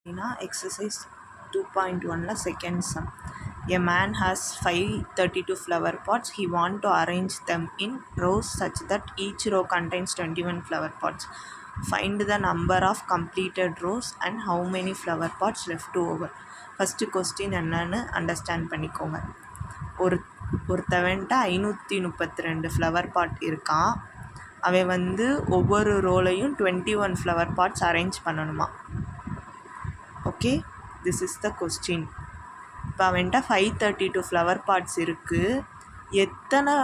Exercise 2.1 second sum. A man has 532 flower pots. He wants to arrange them in rows such that each row contains 21 flower pots. Find the number of completed rows and how many flower pots left over. First question என்னன்னு understand பண்ணிக்கோங்க. ஒருத்தவன்ட்ட 532 flower pot இருக்கான். அவன் ஒவ்வொரு ரோலையும் 21 flower pots arrange பண்ணணுமா. Okay, this is the question. இப்போ அவன்கிட்ட 532 flower pots இருக்குது. எத்தனை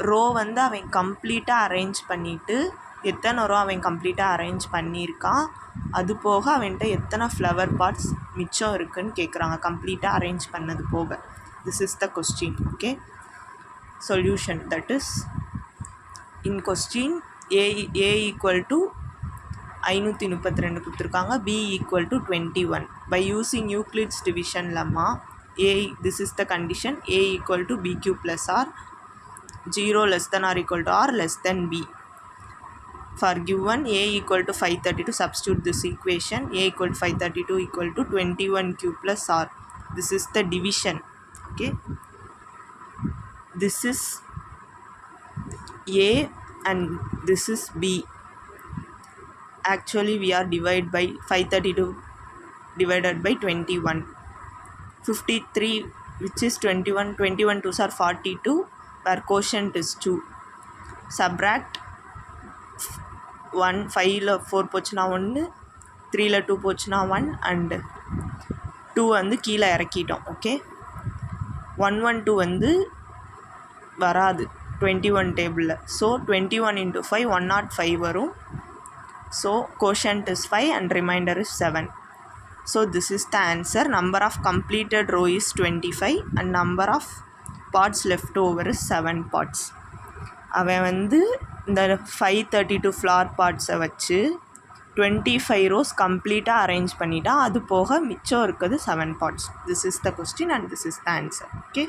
ரோ அவன் கம்ப்ளீட்டாக அரேஞ்ச் பண்ணிவிட்டு எத்தனை ரோ அவன் கம்ப்ளீட்டாக அரேஞ்ச் பண்ணியிருக்கான், அது போக அவன்கிட்ட எத்தனை ஃப்ளவர் பாட்ஸ் மிச்சம் இருக்குதுன்னு கேட்குறாங்க, கம்ப்ளீட்டாக அரேஞ்ச் பண்ணது போக. This is the question. Okay, solution that is in question A equal to 532 கொடுத்துருக்காங்க, B equal to 21. By using Euclid's division lemma this is the condition A equal to BQ plus R, 0 less than or equal to R less than B. For given A equal to 532, substitute this equation. A equal to 532 equal to 21Q plus R. This is the division. Okay, this is A and this is B. Actually we are divided by 532 divided by 21. 53 which is 21. 21 2s are 42 where quotient is 2. Subtract 1. 5ல 4 போச்சுனா 1, 3ல 2 போச்சுனா 1 and 2 கீழே இறக்கிட்டோம். Okay, 112 வராது 21 டேபிளில். So 21 into 5 105 வரும். So quotient is 5 and remainder is 7. So this is the answer. Number of completed row is 25 and number of pots left over is 7 pots. அவன் இந்த 532 flower பாட்ஸை வச்சு 25 rows கம்ப்ளீட்டாக அரேஞ்ச் பண்ணிட்டான். அது போக மிச்சம் இருக்குது 7 pots. This is the question and this is the answer. Okay.